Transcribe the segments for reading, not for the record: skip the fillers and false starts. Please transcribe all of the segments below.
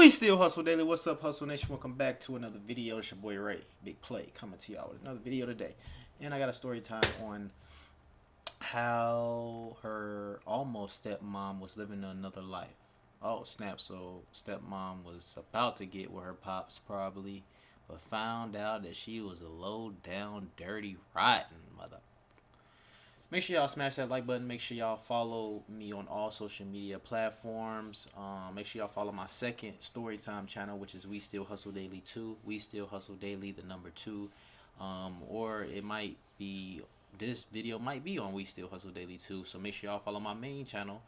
We still hustle daily. What's up, Hustle Nation? Welcome back to another video. It's your boy Ray, Big Play, coming to y'all with another video today. And I got a story time on how her almost stepmom was living another life. Oh snap! So stepmom was about to get with her pops probably, but found out that she was a low down, dirty, rotten mother. Make sure y'all smash that like button. Make sure y'all follow me on all social media platforms. Make sure y'all follow my second Storytime channel, which is We Still Hustle Daily 2. We Still Hustle Daily, the number 2. Or it might be, this video might be on We Still Hustle Daily 2. So make sure y'all follow my main channel.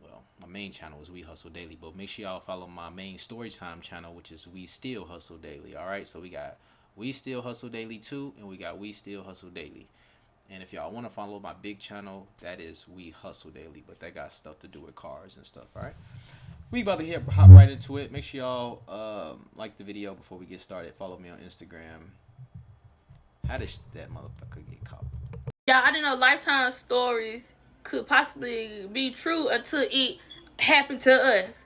Well, my main channel is We Hustle Daily, but make sure y'all follow my main Storytime channel, which is We Still Hustle Daily. Alright, so we got We Still Hustle Daily 2, and we got We Still Hustle Daily. And if y'all want to follow my big channel, that is We Hustle Daily, but that got stuff to do with cars and stuff, all right? We about to hop right into it. Make sure y'all like the video before we get started. Follow me on Instagram. How did that motherfucker get caught? Yeah, I didn't know Lifetime stories could possibly be true until it happened to us.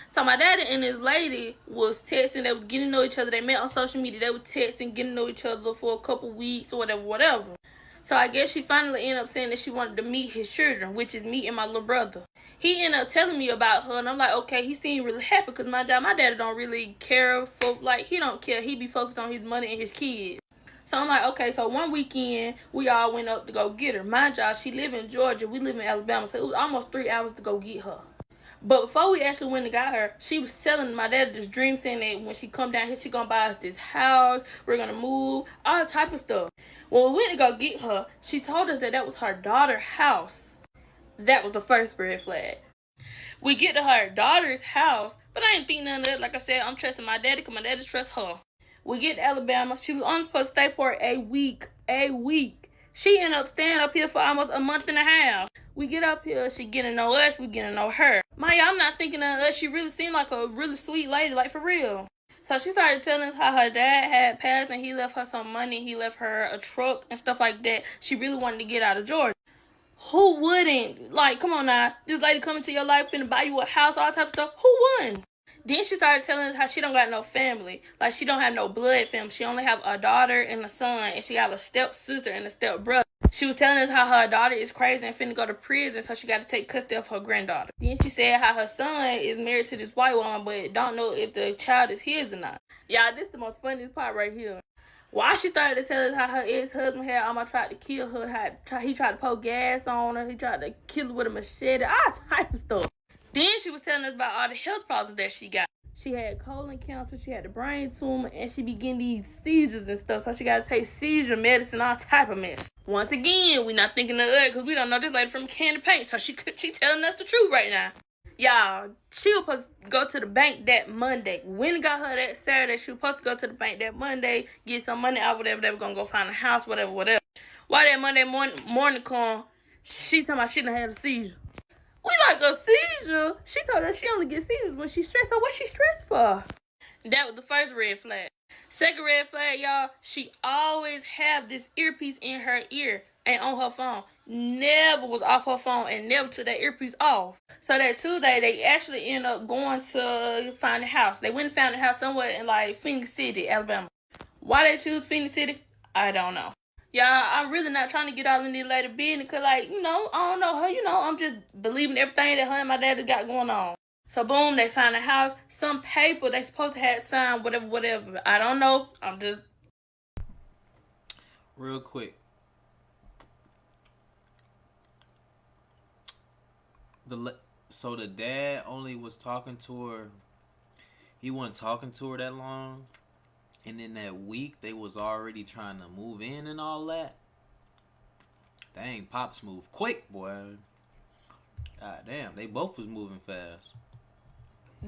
So my daddy and his lady was texting. They was getting to know each other. They met on social media. They were texting, getting to know each other for a couple weeks or whatever. So I guess she finally ended up saying that she wanted to meet his children, which is me and my little brother. He ended up telling me about her, and I'm like, okay, he seemed really happy because my daddy don't really care for, like, he don't care. He be focused on his money and his kids. So I'm like, okay, so one weekend, we all went up to go get her. Mind y'all, she live in Georgia. We live in Alabama, so it was almost 3 hours to go get her. But before we actually went and got her, she was telling my dad this dream, saying that when she come down here, she gonna buy us this house, we're gonna move, all type of stuff. When we went to go get her, she told us that was her daughter's house. That was the first red flag. We get to her daughter's house, but I ain't think none of that. Like I said, I'm trusting my daddy because my daddy trusts her. We get to Alabama. She was only supposed to stay for a week. She ended up staying up here for almost a month and a half. We get up here, she getting to know us, we getting to know her. Maya, I'm not thinking of us. She really seemed like a really sweet lady, like for real. So she started telling us how her dad had passed and he left her some money. He left her a truck and stuff like that. She really wanted to get out of Georgia. Who wouldn't? Like, come on now. This lady coming to your life and buy you a house, all type of stuff. Who wouldn't? Then she started telling us how she don't got no family. Like, she don't have no blood family. She only have a daughter and a son. And she got a stepsister and a stepbrother. She was telling us how her daughter is crazy and finna go to prison, so she got to take custody of her granddaughter. Then she said how her son is married to this white woman, but don't know if the child is his or not. Y'all, this is the most funniest part right here. Why she started to tell us how her ex-husband had almost tried to kill her, he tried to pour gas on her, he tried to kill her with a machete, all type of stuff. Then she was telling us about all the health problems that she got. She had colon cancer, she had a brain tumor, and she began these seizures and stuff, so she got to take seizure medicine, all type of mess. Once again, we not thinking of her because we don't know this lady from Candy Paint, so she telling us the truth right now. Y'all, she was supposed to go to the bank that Monday. We went and got her that Saturday. She was supposed to go to the bank that Monday, get some money out, whatever. They were going to go find a house, whatever. Why that Monday morning come, she talking about she done had a seizure. We like, a seizure? She told us she only gets seizures when she's stressed. So what she stressed for? That was the first red flag. Second red flag, y'all, she always have this earpiece in her ear and on her phone. Never was off her phone and never took that earpiece off. So that Tuesday, they actually ended up going to find a house. They went and found a house somewhere in like Finessed City, Alabama. Why they choose Finessed City? I don't know. Y'all, I'm really not trying to get all in this lady business because, like, I don't know her. I'm just believing everything that her and my daddy got going on. So, boom, they find a house. Some paper they supposed to have signed, whatever. I don't know. I'm just... Real quick. So the dad only was talking to her. He wasn't talking to her that long. And in that week, they was already trying to move in and all that. Dang, Pops moved quick, boy. God damn, they both was moving fast.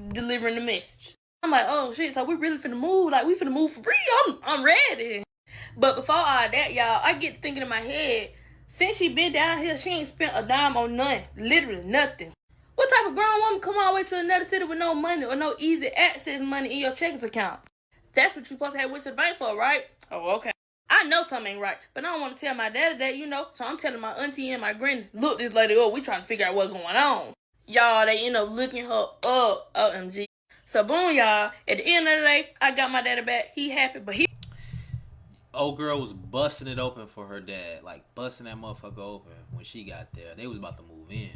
Delivering the message. I'm like, oh shit, so we really finna move? Like, we finna move for real? I'm ready. But before all that, y'all, I get thinking in my head, since she been down here, she ain't spent a dime on nothing. Literally nothing. What type of grown woman come all the way to another city with no money or no easy access money in your checkings account? That's what you supposed to have went to the bank for, right? Oh, okay. I know something ain't right, but I don't want to tell my daddy that, so I'm telling my auntie and my granny, look this lady up, we trying to figure out what's going on. Y'all, they end up looking her up, OMG. So boom, y'all. At the end of the day, I got my daddy back. He happy, but he Old girl was busting it open for her dad, like busting that motherfucker open when she got there. They was about to move in.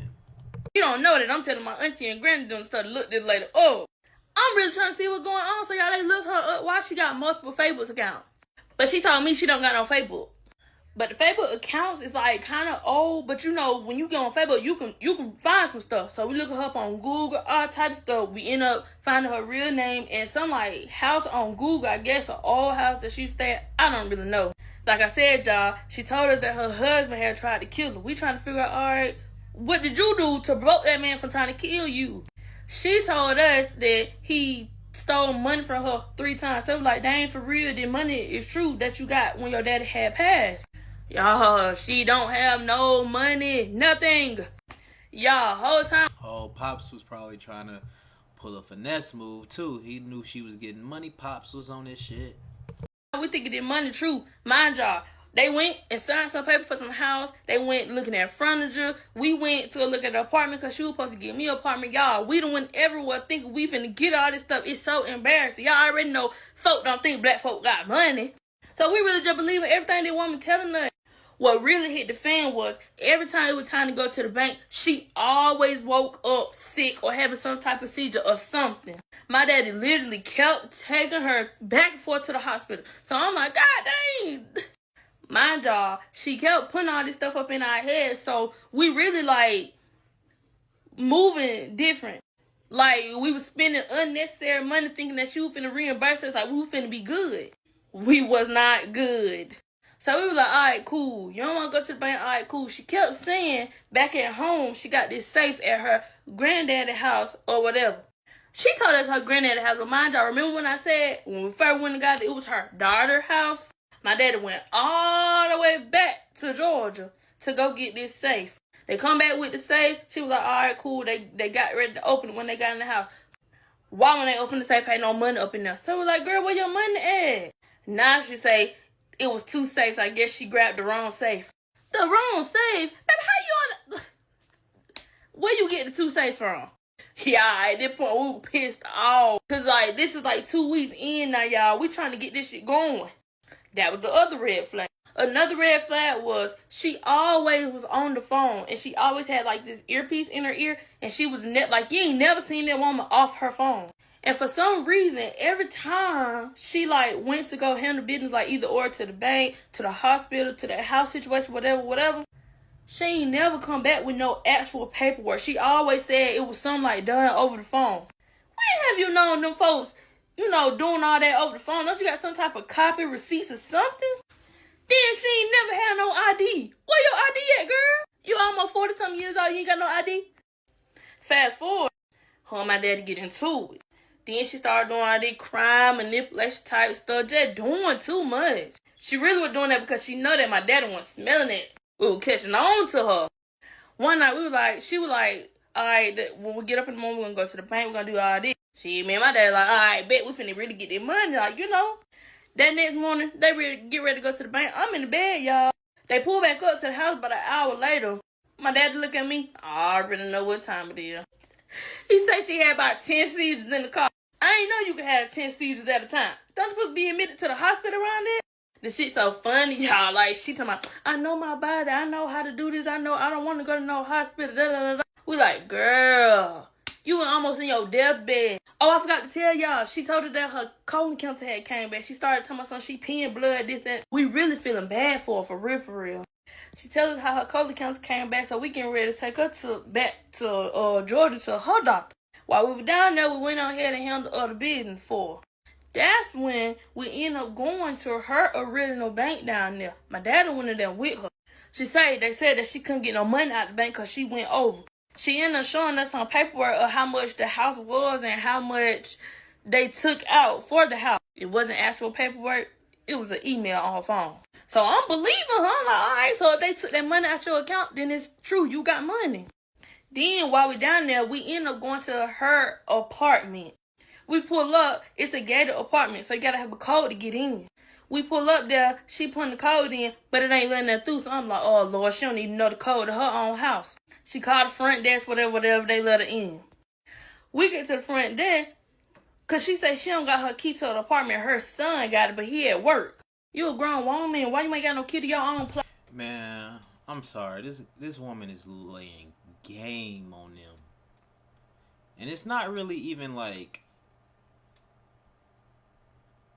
don't know that I'm telling my auntie and granny them stuff to look this later. Oh, I'm really trying to see what's going on. So y'all, they look her up. Why she got multiple Facebook accounts? But she told me she don't got no Facebook. But the Facebook accounts is like kind of old. But you know, when you get on Facebook, you can find some stuff. So we look her up on Google, all types of stuff. We end up finding her real name and some like house on Google. I guess an old house that she stayed at. I don't really know. Like I said, y'all, she told us that her husband had tried to kill her. We trying to figure out, all right, what did you do to provoke that man from trying to kill you? She told us that he stole money from her 3 times. So it was like, dang, for real, the money is true that you got when your daddy had passed. Y'all, she don't have no money, nothing. Y'all, whole time. Oh, Pops was probably trying to pull a finesse move too. He knew she was getting money. Pops was on this shit. We thinking the money true. Mind y'all, they went and signed some paper for some house. They went looking at furniture. We went to look at the apartment because she was supposed to give me an apartment. Y'all, we don't want everyone thinking we finna get all this stuff. It's so embarrassing. Y'all already know folk don't think black folk got money. So we really just believe in everything they woman telling us. What really hit the fan was every time it was time to go to the bank, she always woke up sick or having some type of seizure or something. My daddy literally kept taking her back and forth to the hospital. So I'm like, God dang. Mind y'all, she kept putting all this stuff up in our heads. So we really like moving different. Like we was spending unnecessary money thinking that she was finna reimburse us like we was finna be good. We was not good. So we was like, all right, cool. You don't want to go to the bank? All right, cool. She kept saying back at home she got this safe at her granddaddy's house or whatever. She told us her granddaddy's house. But mind y'all, remember when I said when we first went and got it was her daughter's house? My daddy went all the way back to Georgia to go get this safe. They come back with the safe. She was like, all right, cool. They got ready to open it when they got in the house. Why when they opened the safe, had no money up in there? So we're like, girl, where your money at? Now she say, it was 2 safes. I guess she grabbed the wrong safe. The wrong safe? Baby, how you on... Where you get the 2 safes from? Yeah, at this point, we were pissed off. Because, like, this is, like, 2 weeks in now, y'all. We trying to get this shit going. That was the other red flag. Another red flag was she always was on the phone. And she always had, like, this earpiece in her ear. And she was, like, you ain't never seen that woman off her phone. And for some reason, every time she, like, went to go handle business, like, either or to the bank, to the hospital, to the house situation, whatever, she ain't never come back with no actual paperwork. She always said it was something, like, done over the phone. When have you known them folks, you know, doing all that over the phone? Don't you got some type of copy, receipts, or something? Then she ain't never had no ID. Where your ID at, girl? You almost 40-something years old, you ain't got no ID? Fast forward, her and my daddy get into it. Then she started doing all this crime, manipulation type stuff, just doing too much. She really was doing that because she know that my daddy wasn't smelling it. We were catching on to her. One night, she was like, all right, when we get up in the morning, we're going to go to the bank, we're going to do all this. Me and my dad like, all right, bet we finna really get that money. Like, you know. That next morning, they get ready to go to the bank. I'm in the bed, y'all. They pull back up to the house about an hour later. My dad look at me. I already know what time it is. He said she had about 10 seizures in the car. I ain't know you could have 10 seizures at a time. Don't you supposed to be admitted to the hospital around there? The shit so funny, y'all. Like, she talking about, I know my body. I know how to do this. I know I don't want to go to no hospital. Da, da, da, da. We like, girl, you were almost in your deathbed. Oh, I forgot to tell y'all. She told us that her colon cancer had came back. She started telling us she peeing blood, this, that. We really feeling bad for her, for real. She tells us how her colon cancer came back, so we getting ready to take her back to Georgia to her doctor. While we were down there, we went on ahead and handled other business for her. That's when we end up going to her original bank down there. My dad went in there with her. They said that she couldn't get no money out of the bank because she went over. She ended up showing us some paperwork of how much the house was and how much they took out for the house. It wasn't actual paperwork. It was an email on her phone. So I'm believing her. I'm like, all right, so if they took that money out your account, then it's true. You got money. Then while we down there, we end up going to her apartment. We pull up. It's a gated apartment, so you got to have a code to get in. We pull up there. She putting the code in, but it ain't letting her through. So I'm like, oh, Lord, she don't even know the code to her own house. She called the front desk, whatever, they let her in. We get to the front desk. Cause she said she don't got her key to the apartment. Her son got it, but he at work. You a grown woman. Why you ain't got no key to your own place? Man, I'm sorry. This woman is laying game on them, and it's not really even like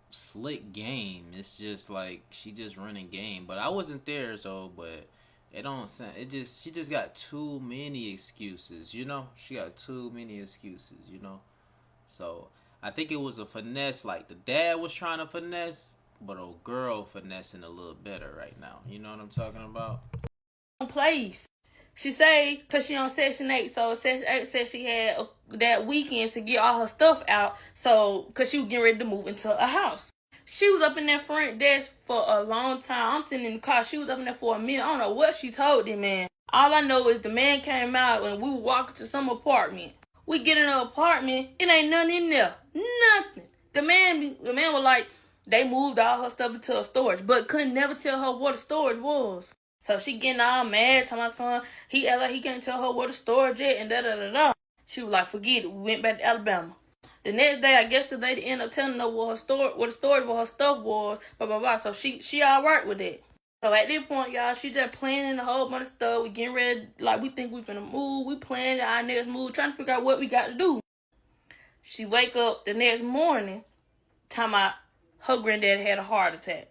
slick game. It's just like she just running game. But I wasn't there, so but it don't sound. It just she just got too many excuses. You know, she got too many excuses. You know, so I think it was a finesse. Like the dad was trying to finesse, but old girl finessing a little better right now. You know what I'm talking about? Place. She say, cause she on Section 8, so Section 8 said she had that weekend to get all her stuff out, so, cause she was getting ready to move into a house. She was up in that front desk for a long time. I'm sitting in the car. She was up in there for a minute. I don't know what she told them, man. All I know is the man came out and we were walking to some apartment. We get in the apartment, it ain't nothing in there. Nothing. The man was like, they moved all her stuff into a storage, but couldn't never tell her what a storage was. So she getting all mad to my son. He act like he can't tell her what the storage is and da-da-da-da. She was like, forget it. We went back to Alabama. The next day, I guess the lady ended up telling her what the storage, what her stuff was, blah, blah, blah. So she all right with that. So at this point, y'all, she just planning a whole bunch of stuff. We getting ready, like we think we finna move. We planning our next move, trying to figure out what we got to do. She wake up the next morning, talking about her granddad had a heart attack.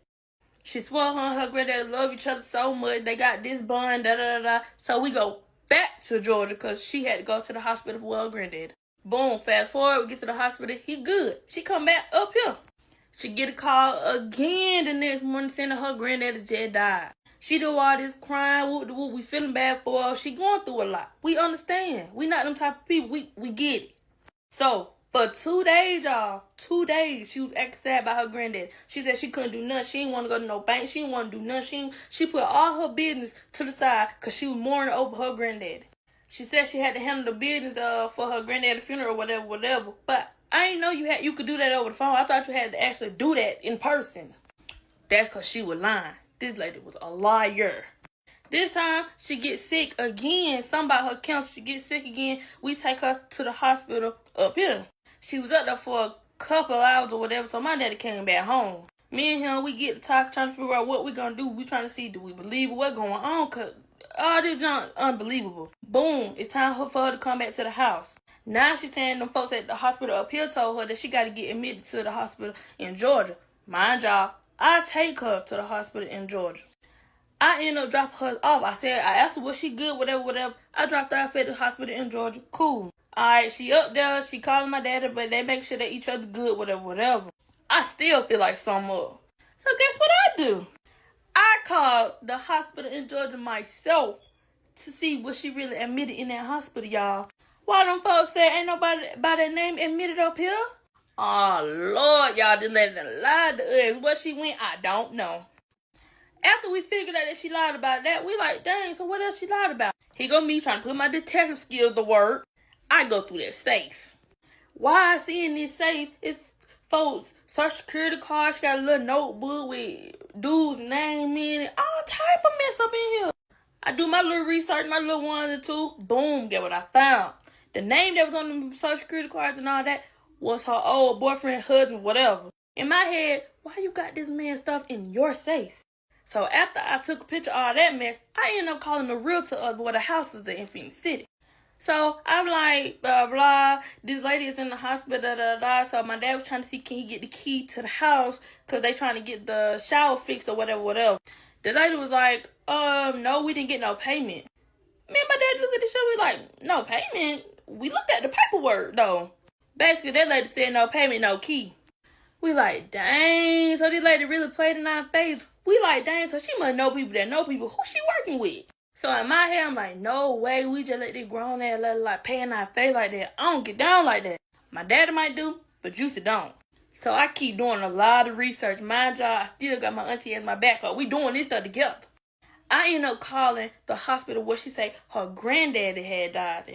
She swore her and her granddad love each other so much. They got this bond, da-da-da-da. So we go back to Georgia because she had to go to the hospital for her granddad. Boom, fast forward, we get to the hospital. He good. She come back up here. She get a call again the next morning saying that her granddad just died. She do all this crying, whoop de whoop. We feeling bad for her. She going through a lot. We understand. We not them type of people. We get it. So, for 2 days, y'all, 2 days, she was acting sad about her granddad. She said she couldn't do nothing. She didn't want to go to no bank. She didn't want to do nothing. She put all her business to the side because she was mourning over her granddad. She said she had to handle the business for her granddad's funeral or whatever. But I didn't know you could do that over the phone. I thought you had to actually do that in person. That's because she was lying. This lady was a liar. This time, she gets sick again. Something about her cancer. She gets sick again. We take her to the hospital up here. She was up there for a couple hours or whatever, so my daddy came back home. Me and him, we get to talk, trying to figure out what we gonna do. We trying to see, do we believe what's going on? Because all this is unbelievable. Boom, it's time for her to come back to the house. Now she's saying them folks at the hospital up here told her that she got to get admitted to the hospital in Georgia. Mind y'all, I take her to the hospital in Georgia. I ended up dropping her off. I asked her was she good, whatever. I dropped her off at the hospital in Georgia. Cool. Alright, she up there, she calling my daddy, but they make sure that each other good, whatever. I still feel like something up. So guess what I do? I called the hospital in Georgia myself to see was she really admitted in that hospital, y'all. Why them folks say ain't nobody by that name admitted up here? Oh, Lord, y'all just let them lie to us. Where she went, I don't know. After we figured out that she lied about that, we like, dang, so what else she lied about? Here go me trying to put my detective skills to work. I go through that safe. Why I see in this safe is folks' social security card. She got a little notebook with dude's name in it. All type of mess up in here. I do my little research, my little 1 and 2. Boom, get what I found. The name that was on the social security cards and all that was her old boyfriend, husband, whatever. In my head, why you got this man's stuff in your safe? So after I took a picture of all that mess, I ended up calling the realtor of where the house was in Finessed City. So I'm like, blah, blah, this lady is in the hospital, da, da, da. So my dad was trying to see, can he get the key to the house? Because they trying to get the shower fixed or whatever. The lady was like, no, we didn't get no payment. Me and my dad looked at the show, we like, no payment? We looked at the paperwork, though. Basically, that lady said no payment, no key. We like, dang, so this lady really played in our face. We like, dang, so she must know people that know people. Who she working with? So in my head, I'm like, no way, we just let this grown ass let her like pay in our face like that. I don't get down like that. My daddy might do, but Juicy don't. So I keep doing a lot of research. Mind y'all, I still got my auntie as my backup. We doing this stuff together. I end up calling the hospital where she say her granddaddy had died.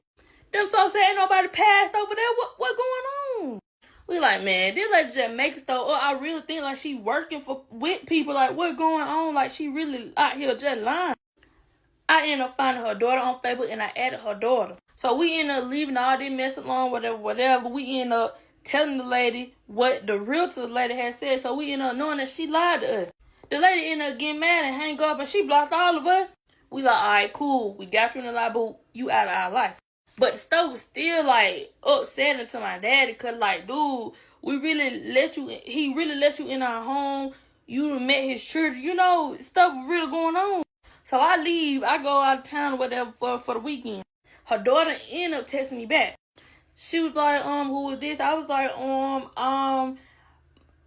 Them folks say ain't nobody passed over there. What going on? We like, man, this lady just make stuff up. I really think like she working with people. Like, what going on? Like, she really out here just lying. I ended up finding her daughter on Facebook and I added her daughter. So we ended up leaving all this mess alone, whatever. We ended up telling the lady what the realtor lady had said. So we ended up knowing that she lied to us. The lady ended up getting mad and hang up, and she blocked all of us. We like, all right, cool. We got you in the lie, but you out of our life. But the stuff was still like upsetting to my daddy, cause like, dude, we really let you. He really let you in our home. You met his children. You know, stuff was really going on. So I leave. I go out of town or whatever for the weekend. Her daughter ended up texting me back. She was like, who is this? I was like, da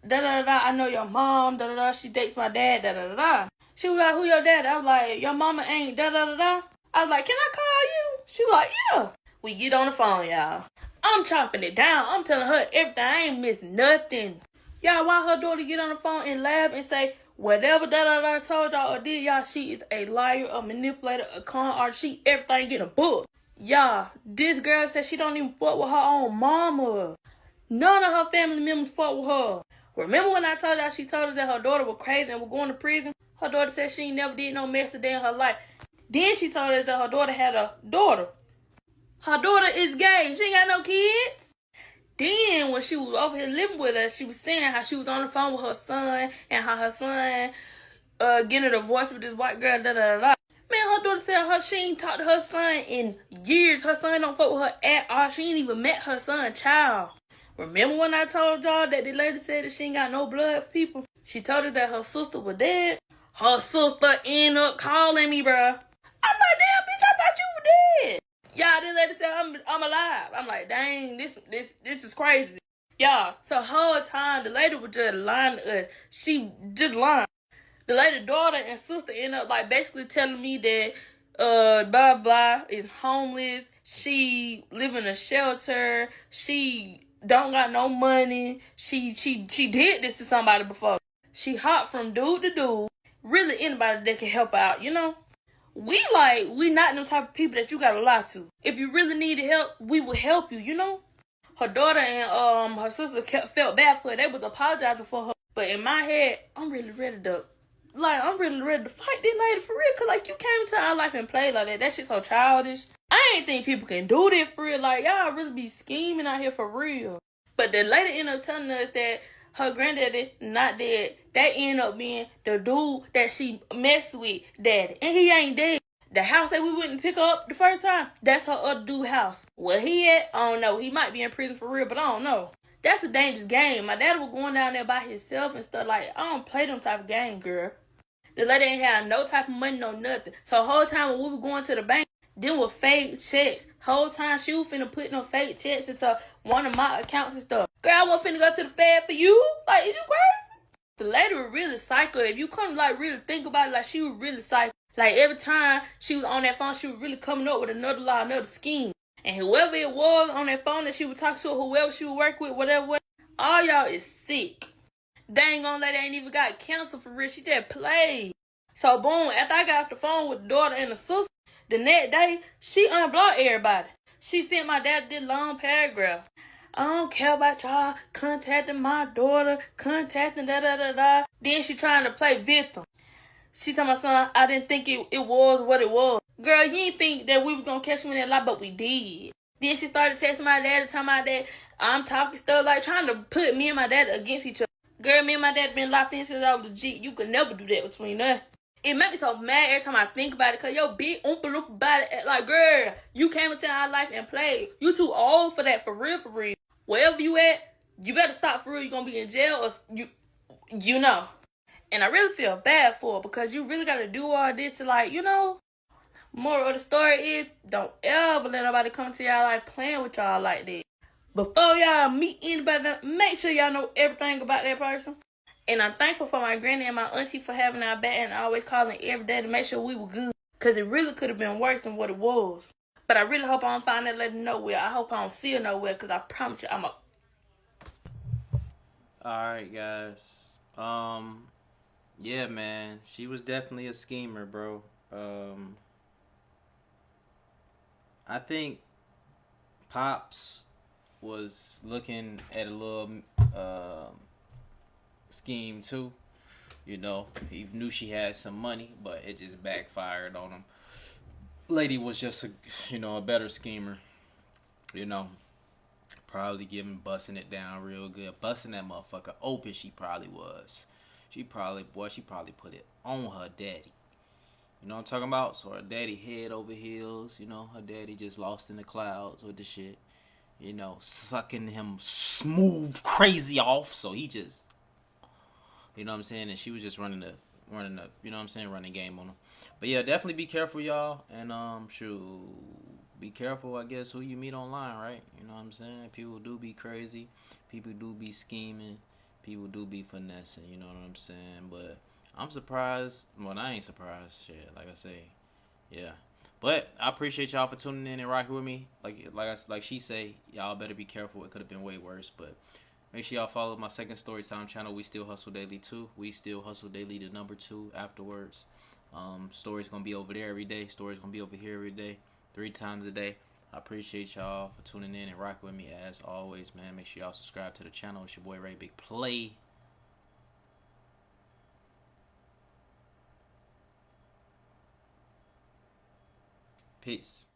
da da. I know your mom. Da da da. She dates my dad. Da da da da. She was like, who your dad? I was like, your mama ain't da da da da. I was like, can I call you? She was like, yeah. We get on the phone, y'all. I'm chopping it down. I'm telling her everything. I ain't missed nothing. Y'all, why her daughter get on the phone and laugh and say, whatever da da da told y'all or did, y'all, she is a liar, a manipulator, a con artist. She everything get a book. Y'all, this girl said she don't even fuck with her own mama. None of her family members fuck with her. Remember when I told y'all she told her that her daughter was crazy and was going to prison? Her daughter said she never did no mess a day in her life. Then she told us that her daughter had a daughter. Her daughter is gay. She ain't got no kids. Then when she was over here living with us, she was saying how she was on the phone with her son and how her son getting a divorce with this white girl, da da da da. Man, her daughter said she ain't talked to her son in years. Her son don't fuck with her at all. She ain't even met her son child. Remember when I told y'all that the lady said that she ain't got no blood, people? She told us that her sister was dead. Her sister ended up calling me, bruh. I'm like, damn, bitch, I thought you were dead. Y'all, this lady said I'm alive. I'm like, dang, this is crazy. Y'all, so the whole time, the lady was just lying to us. She just lying. The lady daughter and sister ended up like basically telling me that blah blah is homeless. She live in a shelter. She don't got no money. She did this to somebody before. She hopped from dude to dude. Really anybody that can help out, you know? We not them type of people that you gotta lie to. If you really needed help, we will help you, you know? Her daughter and her sister felt bad for her. They was apologizing for her. But in my head, I'm really ready to fight this lady for real. Cause like you came into our life and played like that. That shit so childish. I ain't think people can do this for real. Like y'all really be scheming out here for real. But the lady ended up telling us that her granddaddy not dead. That ended up being the dude that she messed with, daddy. And he ain't dead. The house that we went and pick up the first time, that's her other dude house. Where he at? I don't know. He might be in prison for real, but I don't know. That's a dangerous game. My dad was going down there by himself and stuff. Like, I don't play them type of game, girl. The lady ain't had no type of money, no nothing. So the whole time when we were going to the bank, them were fake checks. Whole time she was finna put no fake checks into one of my accounts and stuff. Girl, I wasn't finna go to the Fed for you. Like, is you crazy? The lady was really psycho. If you come like really think about it, like she was really psycho. Like every time she was on that phone, she was really coming up with another lie, another scheme. And whoever it was on that phone that she would talk to, whoever she would work with, whatever, all y'all is sick. Dang on lady ain't even got cancer for real. She just played. So boom, after I got off the phone with the daughter and the sister, the next day, she unblocked everybody. She sent my dad this long paragraph. I don't care about y'all contacting my daughter, contacting da-da-da-da. Then she trying to play victim. She told my son, I didn't think it was what it was. Girl, you didn't think that we was going to catch him in that lie, but we did. Then she started texting my dad and telling my dad, I'm talking stuff, like trying to put me and my dad against each other. Girl, me and my dad been locked in since I was legit. You could never do that between us. It makes me so mad every time I think about it, because your big oompa loompa body, like, girl, you came into our life and played. You too old for that, for real, for real. Wherever you at, you better stop for real. You're going to be in jail or you know. And I really feel bad for her because you really got to do all this to, like, you know. Moral of the story is, don't ever let nobody come to y'all like playing with y'all like that. Before y'all meet anybody, make sure y'all know everything about that person. And I'm thankful for my granny and my auntie for having our back and always calling every day to make sure we were good. Because it really could have been worse than what it was. But I really hope I don't find that lady nowhere. I hope I don't see her nowhere because I promise you I'm a... Alright, guys. Yeah, man. She was definitely a schemer, bro. I think Pops was looking at a little scheme too. You know, he knew she had some money, but it just backfired on him. Lady was just a better schemer. You know, Probably busting it down real good. Busting that motherfucker open, she probably was. She probably put it on her daddy. You know what I'm talking about? So her daddy head over heels, you know, her daddy just lost in the clouds with the shit. You know, sucking him smooth crazy off. So he just, you know what I'm saying? And she was just you know what I'm saying, running game on him. But yeah, definitely be careful, y'all. And shoot, be careful, I guess, who you meet online, right? You know what I'm saying? People do be crazy. People do be scheming. People do be finessing. You know what I'm saying? But I'm surprised. Well, I ain't surprised. Shit, like I say, yeah. But I appreciate y'all for tuning in and rocking with me. Like she say, y'all better be careful. It could have been way worse, but make sure y'all follow my second Storytime channel. We Still Hustle Daily 2. We Still Hustle Daily the number 2 afterwards. Stories gonna be over there every day. Stories gonna be over here every day, 3 times a day. I appreciate y'all for tuning in and rocking with me as always, man. Make sure y'all subscribe to the channel. It's your boy Ray Big Play. Peace.